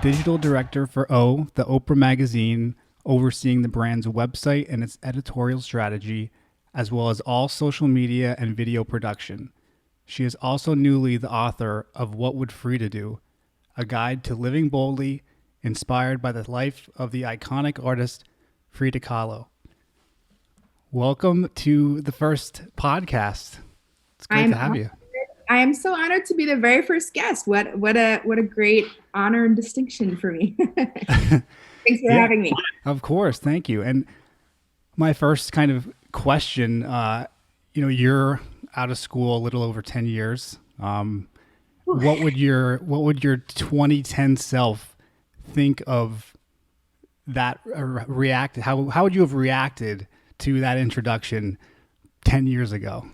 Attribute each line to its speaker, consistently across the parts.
Speaker 1: digital director for the Oprah magazine, overseeing the brand's website and its editorial strategy, as well as all social media and video production. She is also newly the author of What Would Frida Do? A guide to living boldly, inspired by the life of the iconic artist Frida Kahlo. Welcome to the first podcast. It's great to have you.
Speaker 2: I am so honored to be the very first guest. What a great honor and distinction for me. Thanks for having me.
Speaker 1: Of course, thank you. And my first kind of question, you're out of school a little over 10 years. What would your 2010 self think of that react? How would you have reacted to that introduction 10 years ago?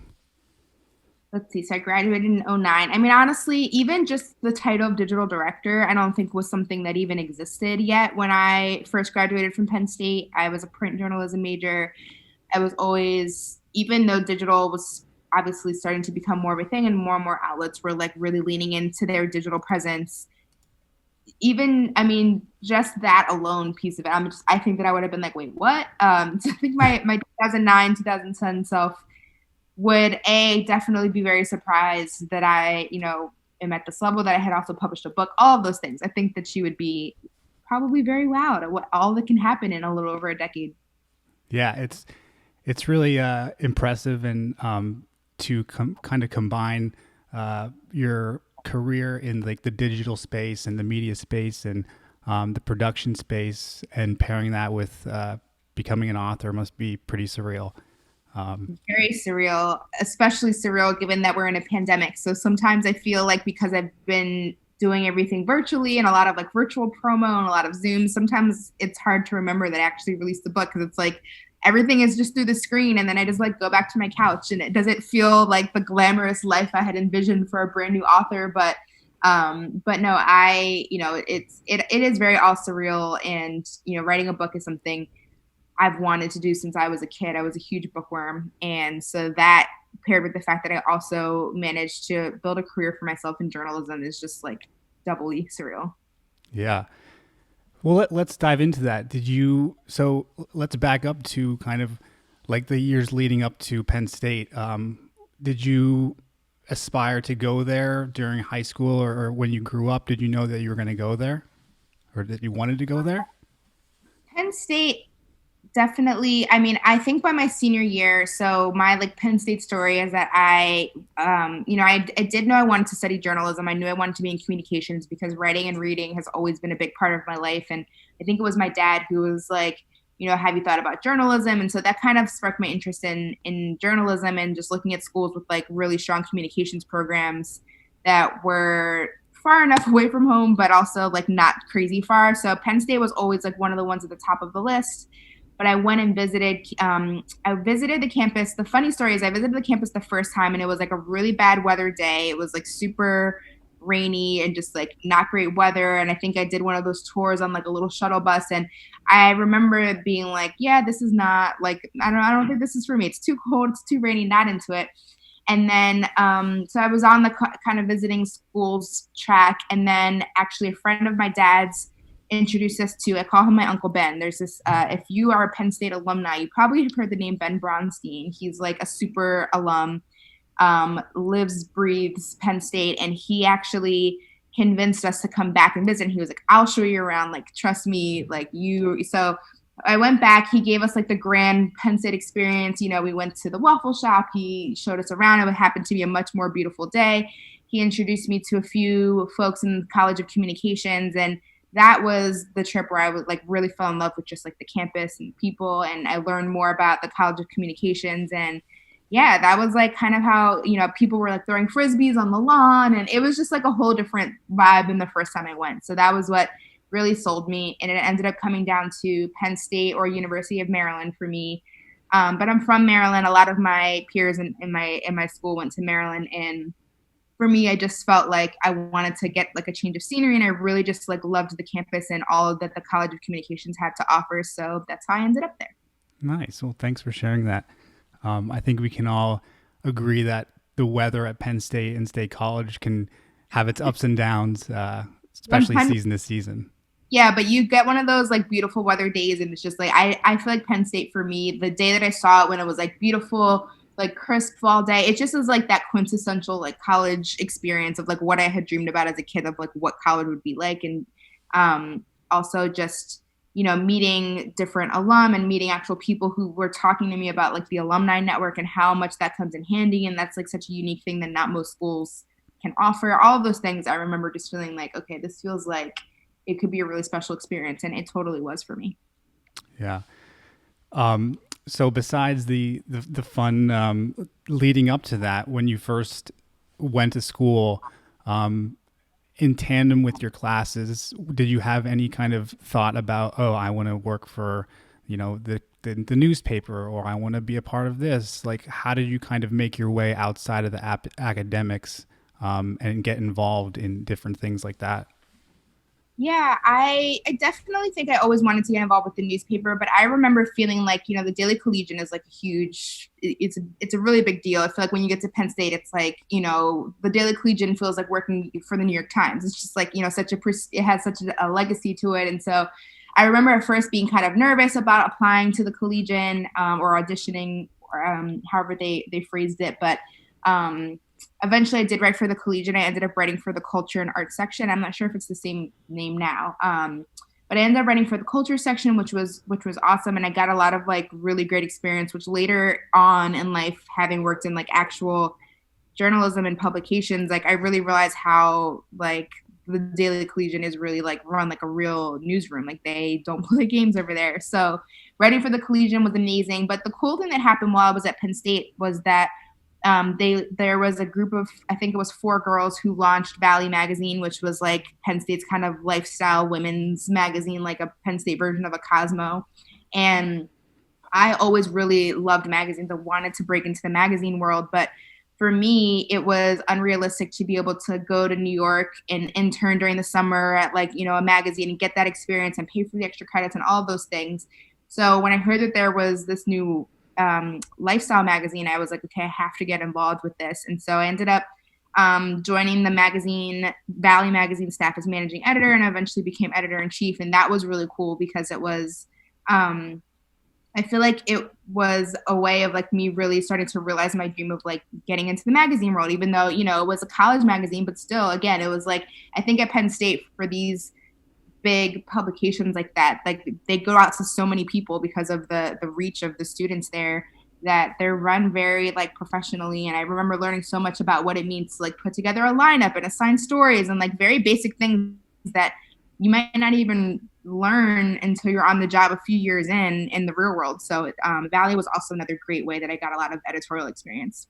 Speaker 2: Let's see. So I graduated in 2009. I mean, honestly, even just the title of digital director, I don't think was something that even existed yet. When I first graduated from Penn State, I was a print journalism major. I was always, even though digital was obviously starting to become more of a thing and more outlets were like really leaning into their digital presence. Just that alone piece of it, I think that I would have been like, wait, what? So I think my 2009, 2010 self would definitely be very surprised that I, am at this level, that I had also published a book, all of those things. I think that she would be probably very wowed at what all that can happen in a little over a decade.
Speaker 1: Yeah, it's really impressive, and to kind of combine your career in like the digital space and the media space and the production space, and pairing that with becoming an author must be pretty surreal.
Speaker 2: Very surreal, especially surreal given that we're in a pandemic. So sometimes I feel like because I've been doing everything virtually and a lot of like virtual promo and a lot of Zoom, sometimes it's hard to remember that I actually released the book, because it's like everything is just through the screen, and then I just like go back to my couch, and it doesn't feel like the glamorous life I had envisioned for a brand new author. But no, it is very all surreal, and writing a book is something I've wanted to do since I was a kid. I was a huge bookworm. And so that, paired with the fact that I also managed to build a career for myself in journalism, is just like doubly surreal.
Speaker 1: Yeah. Well, let's dive into that. So let's back up to kind of like the years leading up to Penn State. Did you aspire to go there during high school, or when you grew up? Did you know that you were going to go there, or that you wanted to go there?
Speaker 2: Penn State, definitely. I mean, I think by my senior year, so my like Penn State story is that I did know I wanted to study journalism. I knew I wanted to be in communications because writing and reading has always been a big part of my life. And I think it was my dad who was like, have you thought about journalism? And so that kind of sparked my interest in journalism, and just looking at schools with like really strong communications programs that were far enough away from home, but also like not crazy far. So Penn State was always like one of the ones at the top of the list. But I went and visited. I visited the campus. The funny story is, I visited the campus the first time, and it was like a really bad weather day. It was like super rainy and just like not great weather. And I think I did one of those tours on like a little shuttle bus, and I remember it being like, yeah, this is not like, I don't think this is for me. It's too cold. It's too rainy. Not into it. And then, so I was on the kind of visiting schools track, and then actually a friend of my dad's introduced us to, I call him my Uncle Ben. There's this, if you are a Penn State alumni, you probably have heard the name Ben Bronstein. He's like a super alum, lives, breathes Penn State. And he actually convinced us to come back and visit. And he was like, I'll show you around. Like, trust me, like you. So I went back. He gave us like the grand Penn State experience. We went to the waffle shop. He showed us around. It happened to be a much more beautiful day. He introduced me to a few folks in the College of Communications, and that was the trip where I would like really fell in love with just like the campus and people, and I learned more about the College of Communications. And yeah, that was like kind of how, people were like throwing frisbees on the lawn, and it was just like a whole different vibe than the first time I went. So that was what really sold me, and it ended up coming down to Penn State or University of Maryland for me. But I'm from Maryland. A lot of my peers in my school went to Maryland, and for me, I just felt like I wanted to get like a change of scenery, and I really just like loved the campus and all that the College of Communications had to offer. So that's how I ended up there.
Speaker 1: Nice. Well, thanks for sharing that. I think we can all agree that the weather at Penn State and State College can have its ups and downs, especially
Speaker 2: 100
Speaker 1: season to season.
Speaker 2: Yeah, but you get one of those like beautiful weather days, and it's just like I feel like Penn State for me, the day that I saw it when it was like beautiful, like crisp fall day, it just was like that quintessential like college experience of like what I had dreamed about as a kid of like what college would be like, and also just meeting different alum and meeting actual people who were talking to me about like the alumni network and how much that comes in handy, and that's like such a unique thing that not most schools can offer. All of those things, I remember just feeling like, okay, this feels like it could be a really special experience, and it totally was for me.
Speaker 1: Yeah. So besides the fun leading up to that, when you first went to school, in tandem with your classes, did you have any kind of thought about, oh, I want to work for, the newspaper, or I want to be a part of this? Like, how did you kind of make your way outside of the academics and get involved in different things like that?
Speaker 2: Yeah, I definitely think I always wanted to get involved with the newspaper, but I remember feeling like, the Daily Collegian is like a huge, it's a really big deal. I feel like when you get to Penn State, it's like, the Daily Collegian feels like working for the New York Times. It's just like, it has such a legacy to it. And so I remember at first being kind of nervous about applying to the Collegian or auditioning, or however they phrased it. But eventually I did write for the Collegian. I ended up writing for the culture and art section. I'm not sure if it's the same name now. But I ended up writing for the culture section, which was awesome. And I got a lot of like really great experience, which later on in life, having worked in like actual journalism and publications, like I really realized how like the Daily Collegian is really like run like a real newsroom. Like they don't play games over there. So writing for the Collegian was amazing. But the cool thing that happened while I was at Penn State was that there was a group of, I think it was 4 girls who launched Valley magazine, which was like Penn State's kind of lifestyle women's magazine, like a Penn State version of a Cosmo. And I always really loved magazines. I wanted to break into the magazine world, but for me, it was unrealistic to be able to go to New York and intern during the summer at like, a magazine and get that experience and pay for the extra credits and all of those things. So when I heard that there was this new lifestyle magazine, I was like, okay, I have to get involved with this. And so I ended up joining the Valley magazine staff as managing editor, and eventually became editor in chief. And that was really cool because it was, I feel like it was a way of like me really starting to realize my dream of like getting into the magazine world, even though, it was a college magazine, but still, again, it was like, I think at Penn State for these big publications like that, like they go out to so many people because of the reach of the students there, that they're run very like professionally. And I remember learning so much about what it means to like put together a lineup and assign stories and like very basic things that you might not even learn until you're on the job a few years in the real world. So Valley was also another great way that I got a lot of editorial experience.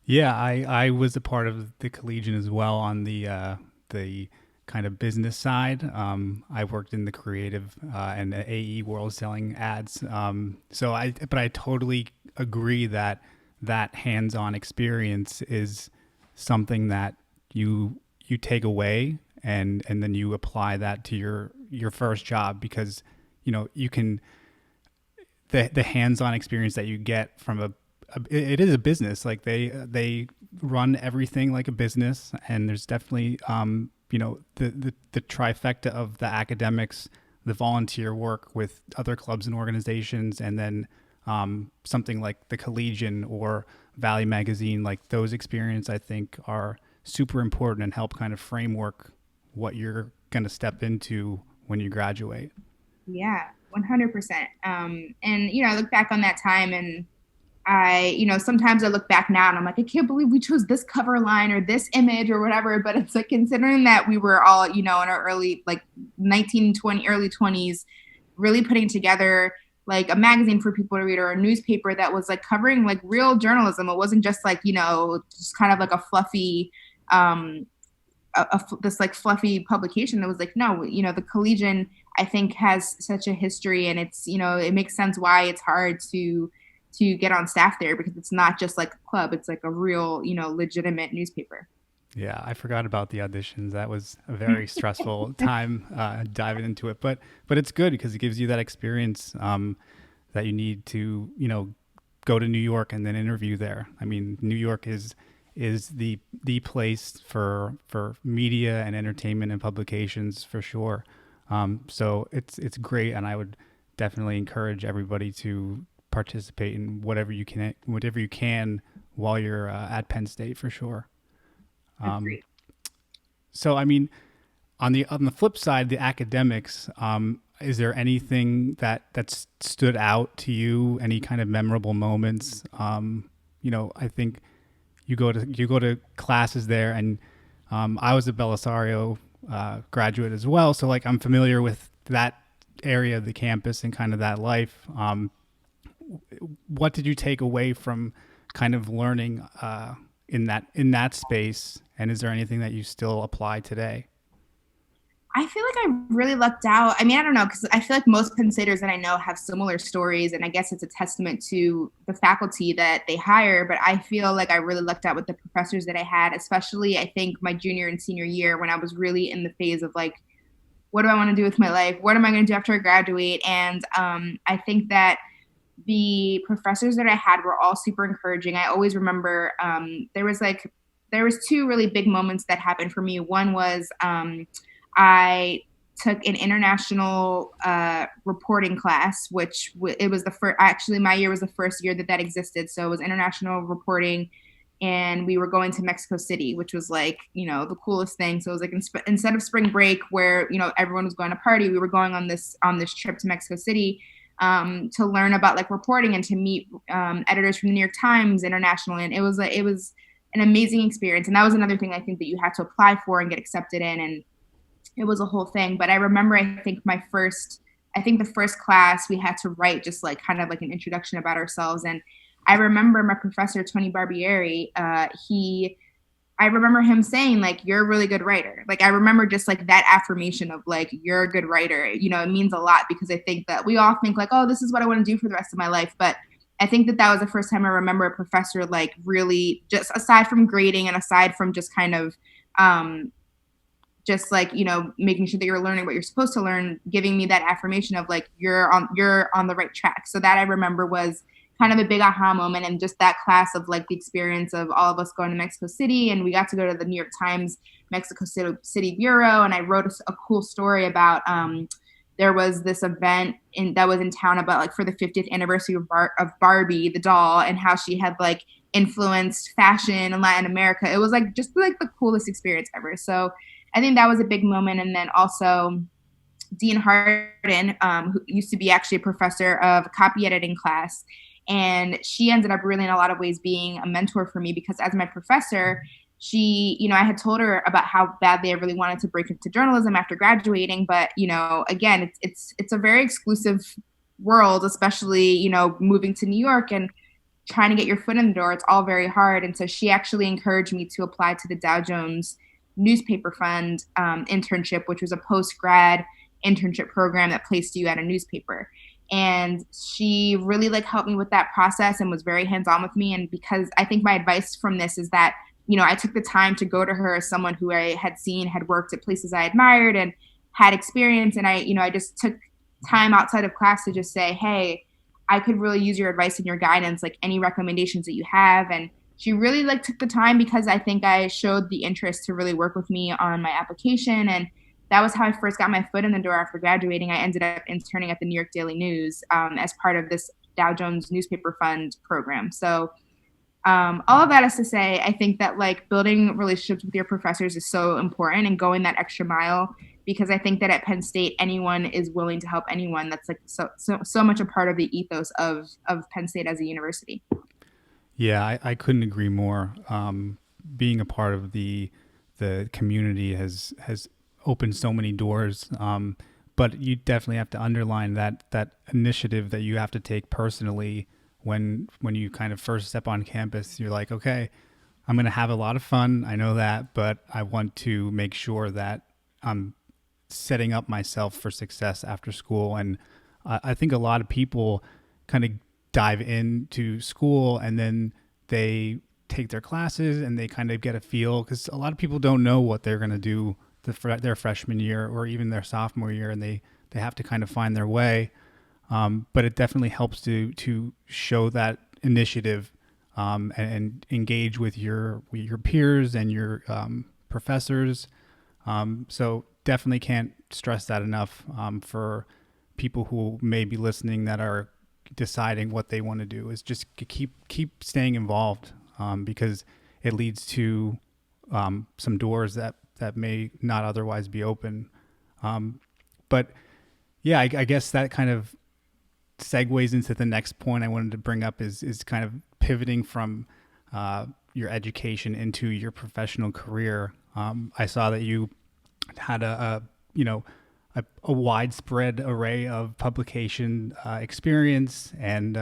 Speaker 1: Yeah, I was a part of the Collegian as well on the kind of business side. I worked in the creative and the AE world selling ads. But I totally agree that that hands-on experience is something that you take away, and then you apply that to your first job, because you can, the hands-on experience that you get from it is a business. Like they run everything like a business, and there's definitely the trifecta of the academics, the volunteer work with other clubs and organizations, and then something like the Collegian or Valley Magazine. Like those experiences, I think, are super important and help kind of framework what you're going to step into when you graduate.
Speaker 2: Yeah, 100%. And I look back on that time, and sometimes I look back now and I'm like, I can't believe we chose this cover line or this image or whatever. But it's like, considering that we were all, in our early, like 19, 20, early 20s, really putting together like a magazine for people to read, or a newspaper that was like covering like real journalism. It wasn't just like, just kind of like a fluffy, this like fluffy publication. That was like, no, the Collegian, I think, has such a history, and it's, it makes sense why it's hard to get on staff there, because it's not just like a club, it's like a real, legitimate newspaper.
Speaker 1: Yeah, I forgot about the auditions. That was a very stressful time diving into it, but it's good because it gives you that experience that you need to go to New York and then interview there. I mean, New York is the place for media and entertainment and publications for sure. So it's great, and I would definitely encourage everybody to participate in whatever you can while you're at Penn State for sure. Um,
Speaker 2: Agree.
Speaker 1: so I mean, on the flip side, the academics. Is there anything that stood out to you? Any kind of memorable moments? I think you go to classes there, and I was a Belisario graduate as well, so like I'm familiar with that area of the campus and kind of that life. What did you take away from kind of learning in that space, and is there anything that you still apply today?
Speaker 2: I feel like I really lucked out. I mean, I don't know, because I feel like most Penn Staters that I know have similar stories, and I guess it's a testament to the faculty that they hire. But I feel like I really lucked out with the professors that I had, especially I think my junior and senior year when I was really in the phase of like, what do I want to do with my life? What am I going to do after I graduate? And I think that the professors that I had were all super encouraging. I always remember there was two really big moments that happened for me. One was I took an international reporting class, which it was the first. Actually, my year was the first year that existed. So it was international reporting, and we were going to Mexico City, which was like the coolest thing. So it was like instead of spring break, where everyone was going to party, we were going on this trip to Mexico City to learn about like reporting and to meet editors from the New York Times internationally. And it was an amazing experience. And that was another thing I think that you had to apply for and get accepted in, and it was a whole thing. But I remember, I think the first class we had to write just like kind of like an introduction about ourselves. And I remember my professor, Tony Barbieri, I remember him saying like, you're a really good writer. Like, I remember just like that affirmation of like, you're a good writer. It means a lot, because I think that we all think like, oh, this is what I want to do for the rest of my life. But I think that was the first time I remember a professor like really, just aside from grading and aside from just kind of just like making sure that you're learning what you're supposed to learn, giving me that affirmation of like, you're on the right track. So that I remember was kind of a big aha moment. And just that class of like the experience of all of us going to Mexico City, and we got to go to the New York Times Mexico City bureau, and I wrote a cool story about there was this event that was in town about like for the 50th anniversary of Barbie the doll, and how she had like influenced fashion in Latin America. It was like just like the coolest experience ever. So I think that was a big moment. And then also Dean Harden, who used to be actually a professor of copy editing class. And she ended up really in a lot of ways being a mentor for me, because as my professor, I had told her about how badly I really wanted to break into journalism after graduating. But, again, it's a very exclusive world, especially, moving to New York and trying to get your foot in the door. It's all very hard. And so she actually encouraged me to apply to the Dow Jones Newspaper Fund internship, which was a post-grad internship program that placed you at a newspaper. And she really like helped me with that process and was very hands-on with me. And because I think my advice from this is that, I took the time to go to her as someone who I had seen had worked at places I admired and had experience. And I just took time outside of class to just say, hey, I could really use your advice and your guidance, like any recommendations that you have. And she really like took the time, because I think I showed the interest to really work with me on my application. And that was how I first got my foot in the door after graduating. I ended up interning at the New York Daily News as part of this Dow Jones Newspaper Fund program. So all of that is to say, I think that like building relationships with your professors is so important, and going that extra mile, because I think that at Penn State, anyone is willing to help anyone. That's like so much a part of the ethos of Penn State as a university.
Speaker 1: Yeah, I couldn't agree more. Being a part of the community has opened so many doors. But you definitely have to underline that initiative that you have to take personally when you kind of first step on campus. You're like, okay, I'm going to have a lot of fun. I know that, but I want to make sure that I'm setting up myself for success after school. And I think a lot of people kind of dive into school and then they take their classes and they kind of get a feel, because a lot of people don't know what they're going to do their freshman year or even their sophomore year, and they have to kind of find their way. But it definitely helps to show that initiative and engage with your peers and your professors. So definitely can't stress that enough for people who may be listening that are deciding what they want to do is just keep staying involved because it leads to some doors that may not otherwise be open. But yeah, I guess that kind of segues into the next point I wanted to bring up is kind of pivoting from your education into your professional career. I saw that you had a widespread array of publication experience, and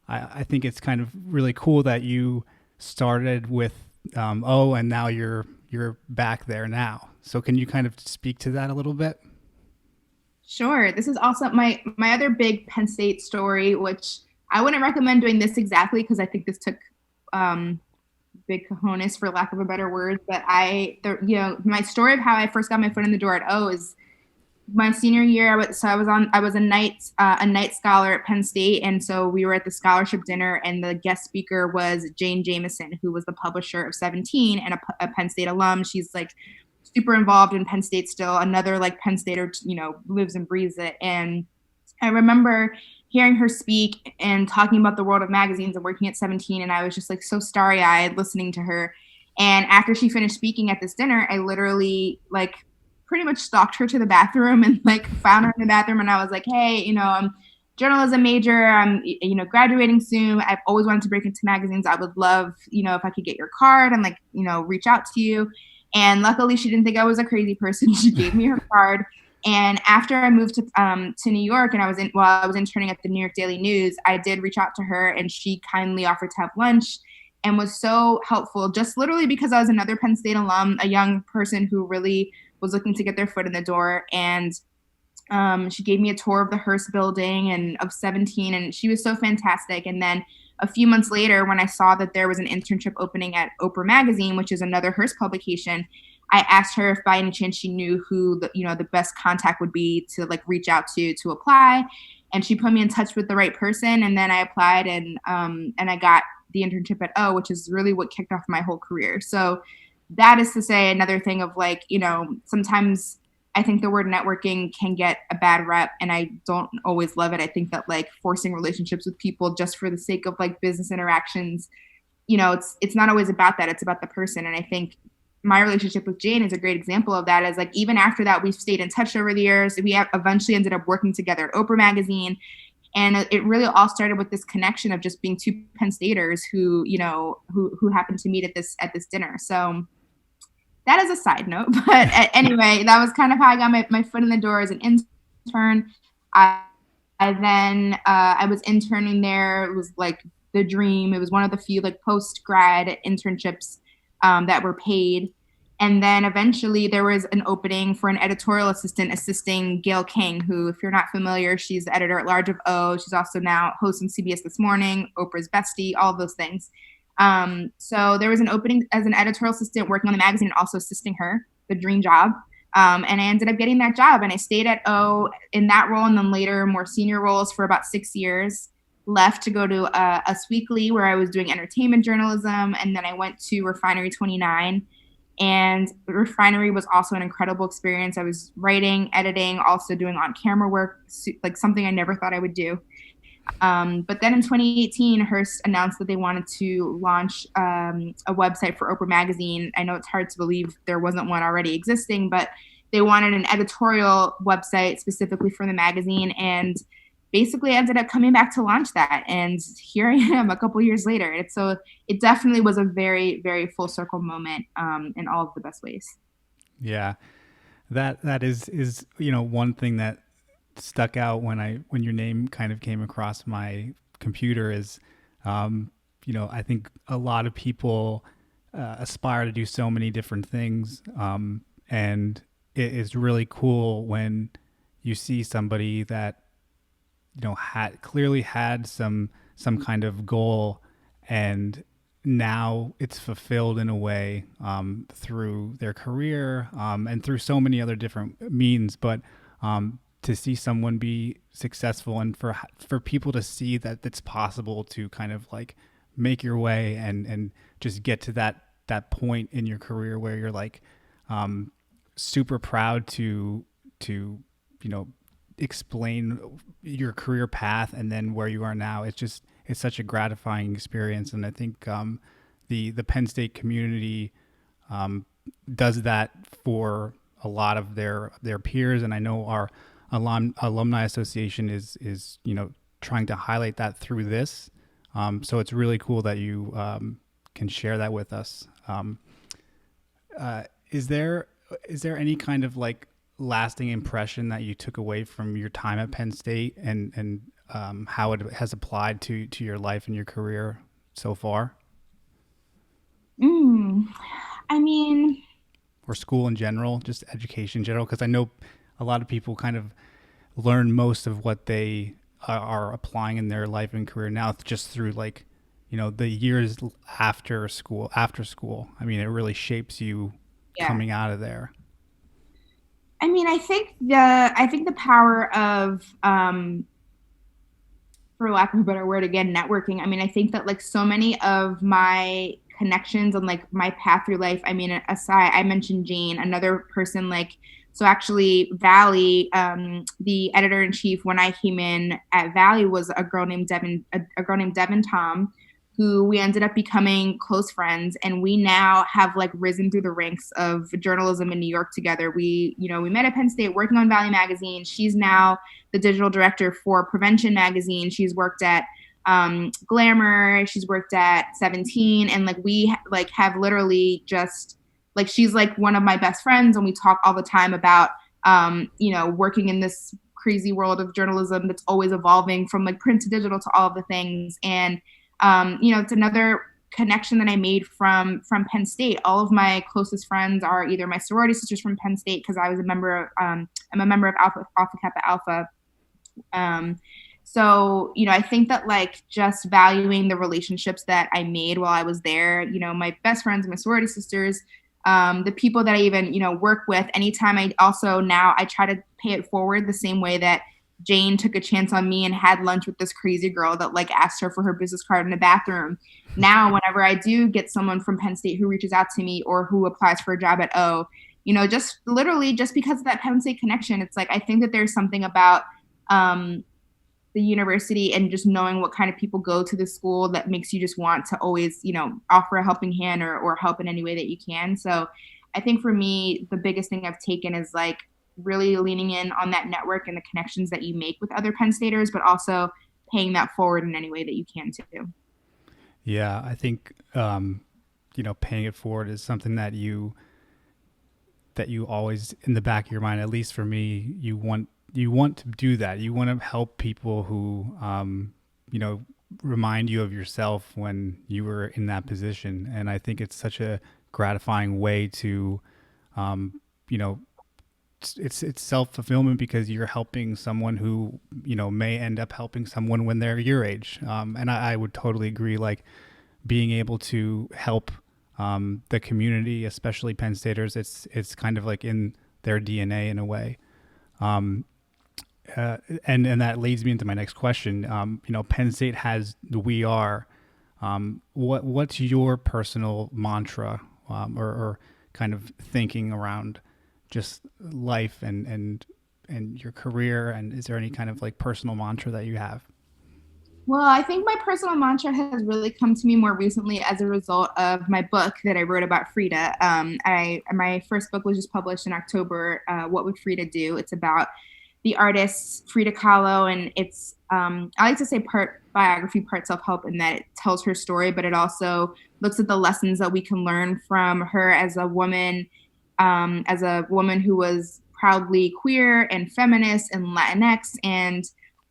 Speaker 1: I think it's kind of really cool that you started with and now you're back there now. So can you kind of speak to that a little bit?
Speaker 2: Sure. This is also my other big Penn State story, which I wouldn't recommend doing this exactly because I think this took um, big cojones, for lack of a better word. But my story of how I first got my foot in the door at O is my senior year. I was a night scholar at Penn State, and so we were at the scholarship dinner, and the guest speaker was Jane Jameson, who was the publisher of 17 and a Penn State alum. She's like super involved in Penn State still, another like Penn Stater, lives and breathes it. And I remember hearing her speak and talking about the world of magazines and working at 17, and I was just like so starry-eyed listening to her. And after she finished speaking at this dinner, I literally like pretty much stalked her to the bathroom and like found her in the bathroom, and I was like, hey, I'm journalism major, I'm graduating soon, I've always wanted to break into magazines, I would love if I could get your card and like reach out to you. And luckily she didn't think I was a crazy person. She gave me her card. And after I moved to New York, and I was interning at the New York Daily News, I did reach out to her, and she kindly offered to have lunch and was so helpful, just literally because I was another Penn State alum, a young person who really was looking to get their foot in the door. And she gave me a tour of the Hearst building and of 17, and she was so fantastic. And then a few months later, when I saw that there was an internship opening at Oprah magazine, which is another Hearst publication, I asked her if by any chance she knew who the best contact would be to like reach out to apply. And she put me in touch with the right person. And then I applied, and I got the internship at O, which is really what kicked off my whole career. So that is to say another thing of like, sometimes I think the word networking can get a bad rep, and I don't always love it. I think that like forcing relationships with people just for the sake of like business interactions, it's not always about that. It's about the person. And I think my relationship with Jane is a great example of that. As like, even after that, we've stayed in touch over the years. We have eventually ended up working together at Oprah magazine. And it really all started with this connection of just being two Penn Staters who happened to meet at this dinner. So that is a side note. But anyway, that was kind of how I got my foot in the door as an intern. I was interning there. It was like the dream. It was one of the few like post-grad internships that were paid. And then eventually there was an opening for an editorial assistant assisting Gail King, who, if you're not familiar, she's the editor at large of O. She's also now hosting CBS This Morning, Oprah's bestie, all of those things. So there was an opening as an editorial assistant working on the magazine and also assisting her, the dream job. And I ended up getting that job, and I stayed at O in that role, and then later more senior roles for about 6 years. Left to go to Us Weekly, where I was doing entertainment journalism, and then I went to Refinery 29. And Refinery was also an incredible experience. I was writing, editing, also doing on-camera work, like something I never thought I would do. But then in 2018, Hearst announced that they wanted to launch a website for Oprah magazine. I know it's hard to believe there wasn't one already existing, but they wanted an editorial website specifically for the magazine, and basically ended up coming back to launch that. And here I am a couple years later. It definitely was a very, very full circle moment in all of the best ways.
Speaker 1: Yeah, that is one thing that stuck out when your name kind of came across my computer is, I think a lot of people aspire to do so many different things, and it is really cool when you see somebody that had clearly had some kind of goal, and now it's fulfilled in a way through their career and through so many other different means. But to see someone be successful, and for people to see that it's possible to kind of like make your way and just get to that point in your career where you're like super proud to you know explain your career path and then where you are now. It's such a gratifying experience, and I think the Penn State community does that for a lot of their peers, and I know our alumni association is trying to highlight that through this. So it's really cool that you can share that with us. Is there any kind of like lasting impression that you took away from your time at Penn State, and how it has applied to your life and your career so far,
Speaker 2: Mm, I mean,
Speaker 1: or school in general, just education in general? Because I know a lot of people kind of learn most of what they are applying in their life and career now just through like the years after school. I mean, it really shapes you
Speaker 2: yeah.
Speaker 1: coming out of there.
Speaker 2: I mean, I think the power of for lack of a better word, again, networking. I mean, I think that like so many of my connections and like my path through life, I mean, aside, I mentioned Jane, another person like, so actually Valley, the editor in chief, when I came in at Valley was a girl named Devin Tom, who we ended up becoming close friends. And we now have like risen through the ranks of journalism in New York together. We met at Penn State working on Valley Magazine. She's now the digital director for Prevention Magazine. She's worked at Glamour. She's worked at 17, and like we like have literally just like she's like one of my best friends, and we talk all the time about working in this crazy world of journalism that's always evolving from like print to digital to all of the things. And it's another connection that I made from Penn State. All of my closest friends are either my sorority sisters from Penn State because I was a member of I'm a member of Alpha Kappa Alpha. So I think that like just valuing the relationships that I made while I was there, my best friends, my sorority sisters, the people that I even, work with, anytime I try to pay it forward the same way that Jane took a chance on me and had lunch with this crazy girl that like asked her for her business card in the bathroom. Now, whenever I do get someone from Penn State who reaches out to me or who applies for a job at O, just literally just because of that Penn State connection, it's like I think that there's something about the university and just knowing what kind of people go to the school that makes you just want to always, offer a helping hand or help in any way that you can. So I think for me, the biggest thing I've taken is like really leaning in on that network and the connections that you make with other Penn Staters, but also paying that forward in any way that you can too.
Speaker 1: Yeah, I think paying it forward is something that you always in the back of your mind. At least for me, you want to do that. You want to help people who remind you of yourself when you were in that position. And I think it's such a gratifying way to you know it's self-fulfillment because you're helping someone who may end up helping someone when they're your age. And I would totally agree, like being able to help the community, especially Penn Staters, it's kind of like in their DNA in a way. um, and that leads me into my next question. Penn State has the "We Are." What's your personal mantra, or kind of thinking around just life and your career? And is there any kind of like personal mantra that you have?
Speaker 2: Well, I think my personal mantra has really come to me more recently as a result of my book that I wrote about Frida. My first book was just published in October. What would Frida do? It's about the artist Frida Kahlo, and it's I like to say part biography, part self help, in that it tells her story, but it also looks at the lessons that we can learn from her as a woman who was proudly queer and feminist and Latinx, and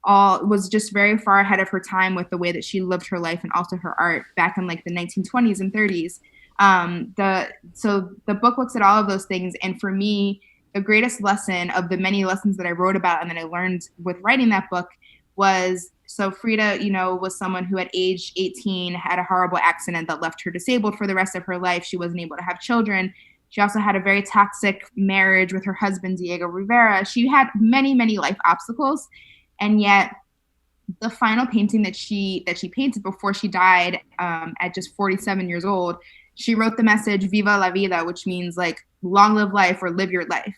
Speaker 2: all was just very far ahead of her time with the way that she lived her life and also her art back in like the 1920s and 30s. The book looks at all of those things, and for me, the greatest lesson of the many lessons that I wrote about and that I learned with writing that book was, so Frida, was someone who at age 18 had a horrible accident that left her disabled for the rest of her life. She wasn't able to have children. She also had a very toxic marriage with her husband, Diego Rivera. She had many, many life obstacles. And yet the final painting that she painted before she died, at just 47 years old, she wrote the message Viva la Vida, which means like long live life or live your life.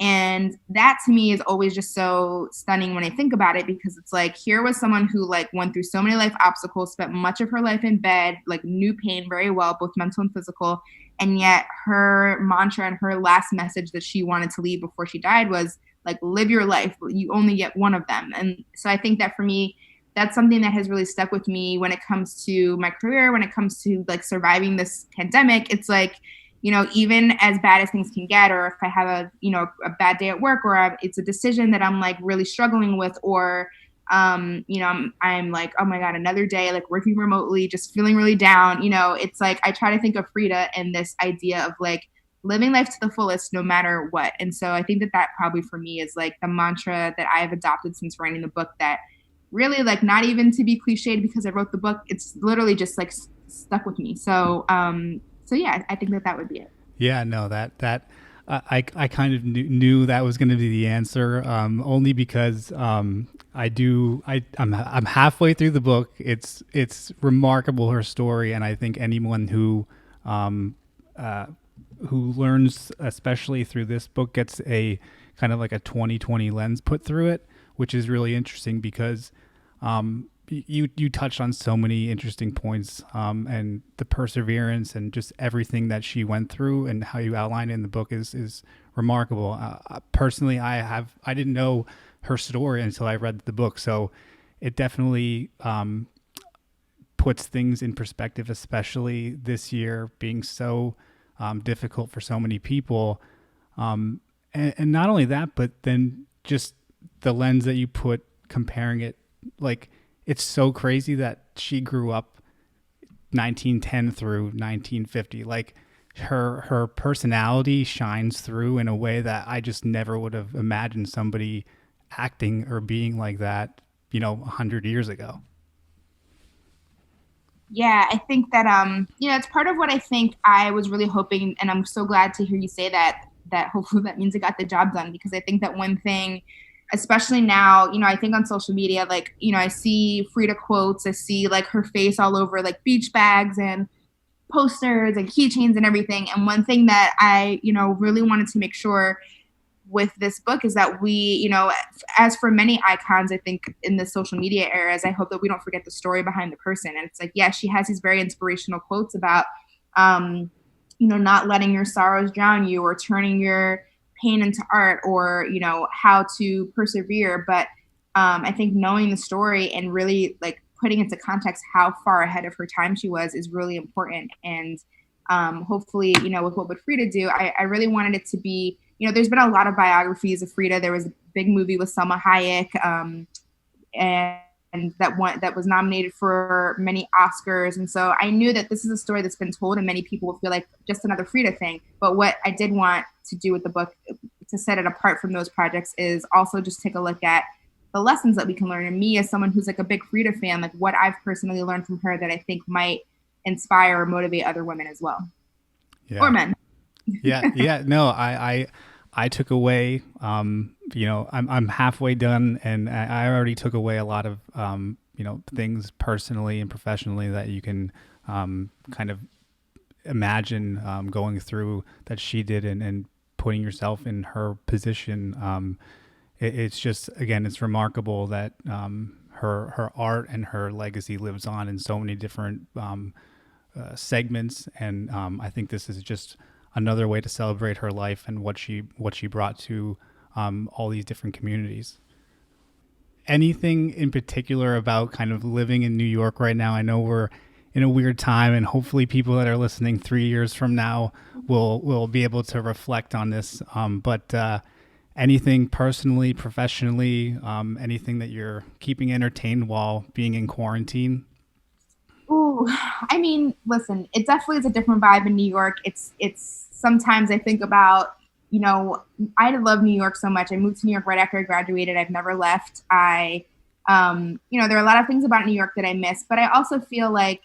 Speaker 2: And that to me is always just so stunning when I think about it, because it's like, here was someone who like went through so many life obstacles, spent much of her life in bed, like knew pain very well, both mental and physical. And yet her mantra and her last message that she wanted to leave before she died was like, live your life. You only get one of them. And so I think that for me, that's something that has really stuck with me when it comes to my career, when it comes to like surviving this pandemic. It's like, you know, even as bad as things can get, or if I have a, you know, a bad day at work, or it's a decision that I'm like really struggling with, or, you know, I'm like, oh my God, another day, like working remotely, just feeling really down. You know, it's like, I try to think of Frida and this idea of like living life to the fullest, no matter what. And so I think that that probably for me is like the mantra that I have adopted since writing the book, that really like, not even to be cliched because I wrote the book, it's literally just like stuck with me. So, so yeah, I think that that would be it.
Speaker 1: Yeah, no, I kind of knew that was going to be the answer, only because I'm halfway through the book. It's remarkable, her story, and I think anyone um, uh, who learns, especially through this book, gets a kind of like a 2020 lens put through it, which is really interesting because you touched on so many interesting points, and the perseverance and just everything that she went through and how you outline it in the book is remarkable. Personally, I didn't know her story until I read the book, so it definitely puts things in perspective, especially this year being so difficult for so many people. And not only that, but then just the lens that you put comparing it, like, it's so crazy that she grew up 1910 through 1950. Like, her personality shines through in a way that I just never would have imagined somebody acting or being like that, 100 years ago.
Speaker 2: Yeah, I think that you know, it's part of what I think I was really hoping, and I'm so glad to hear you say that, that hopefully that means it got the job done, because I think that one thing, especially now, you know, I think on social media, like, you know, I see Frida quotes, I see like her face all over like beach bags and posters and keychains and everything. And one thing that I, you know, really wanted to make sure with this book is that we, you know, as for many icons, I think in the social media eras, I hope that we don't forget the story behind the person. And it's like, yeah, she has these very inspirational quotes about, you know, not letting your sorrows drown you, or turning your pain into art, or, you know, how to persevere. But I think knowing the story and really like putting into context how far ahead of her time she was is really important. And hopefully, you know, with What Would Frida Do, I really wanted it to be, you know, there's been a lot of biographies of Frida. There was a big movie with Selma Hayek, and that was nominated for many Oscars. And so I knew that this is a story that's been told, and many people will feel like just another Frida thing. But what I did want to do with the book, to set it apart from those projects, is also just take a look at the lessons that we can learn. And me, as someone who's like a big Frida fan, like what I've personally learned from her that I think might inspire or motivate other women as well,
Speaker 1: Yeah.
Speaker 2: or men.
Speaker 1: Yeah. No, I took away, I'm halfway done, and I already took away a lot of, things personally and professionally that you can kind of imagine going through that she did, and putting yourself in her position. It's just, again, it's remarkable that her art and her legacy lives on in so many different segments, and I think this is just another way to celebrate her life and what she brought to all these different communities. Anything in particular about kind of living in New York right now? I know we're in a weird time, and hopefully people that are listening 3 years from now will be able to reflect on this. But anything personally, professionally, anything that you're keeping entertained while being in quarantine?
Speaker 2: Ooh, I mean, listen, it definitely is a different vibe in New York. It's sometimes I think about, you know, I love New York so much. I moved to New York right after I graduated. I've never left. You know, there are a lot of things about New York that I miss, but I also feel like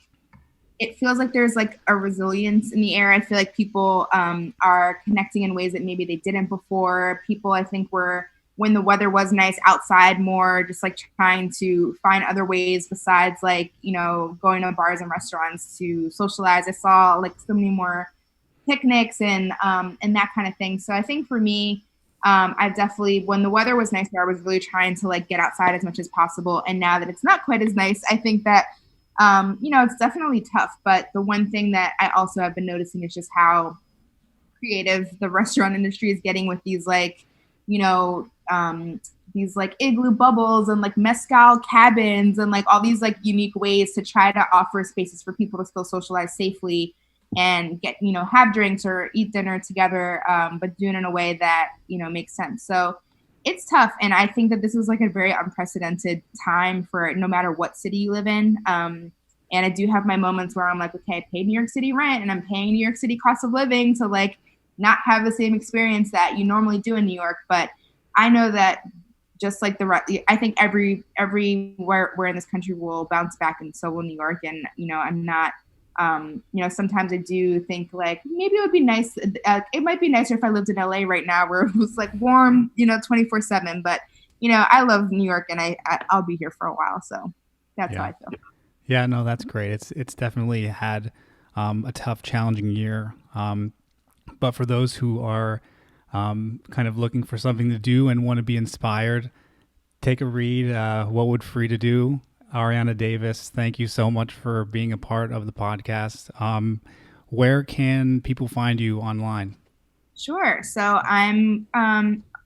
Speaker 2: it feels like there's like a resilience in the air. I feel like people are connecting in ways that maybe they didn't before. People, I think, were when the weather was nice outside more, just like trying to find other ways besides like, going to bars and restaurants to socialize. I saw like so many more picnics and that kind of thing. So I think for me, I definitely, when the weather was nicer, I was really trying to like get outside as much as possible. And now that it's not quite as nice, I think that, it's definitely tough. But the one thing that I also have been noticing is just how creative the restaurant industry is getting with these like, these like igloo bubbles and like mezcal cabins and like all these like unique ways to try to offer spaces for people to still socialize safely and get, have drinks or eat dinner together, but do it in a way that, makes sense. So it's tough. And I think that this is like a very unprecedented time for no matter what city you live in. And I do have my moments where I'm like, okay, I paid New York City rent and I'm paying New York City cost of living to like not have the same experience that you normally do in New York. But I know that just like I think everywhere in this country will bounce back, and so will New York. And, I'm not, sometimes I do think like maybe it would be nice. It might be nicer if I lived in LA right now where it was like warm, 24/7. But, I love New York and I'll be here for a while. So that's how I feel.
Speaker 1: Yeah, no, that's great. It's definitely had a tough, challenging year. But for those who are kind of looking for something to do and want to be inspired, take a read. What Would Frida Do? Arianna Davis, thank you so much for being a part of the podcast. Where can people find you online?
Speaker 2: Sure. So I'm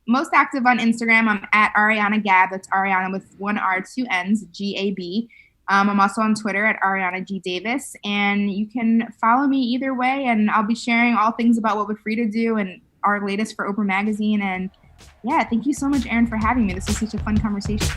Speaker 2: most active on Instagram. I'm at Arianna Gab. That's Arianna with one R, two N's, Gab. I'm also on Twitter at Arianna G. Davis, and you can follow me either way, and I'll be sharing all things about What Would Frida Do and our latest for Oprah Magazine. And yeah, thank you so much, Erin, for having me. This was such a fun conversation.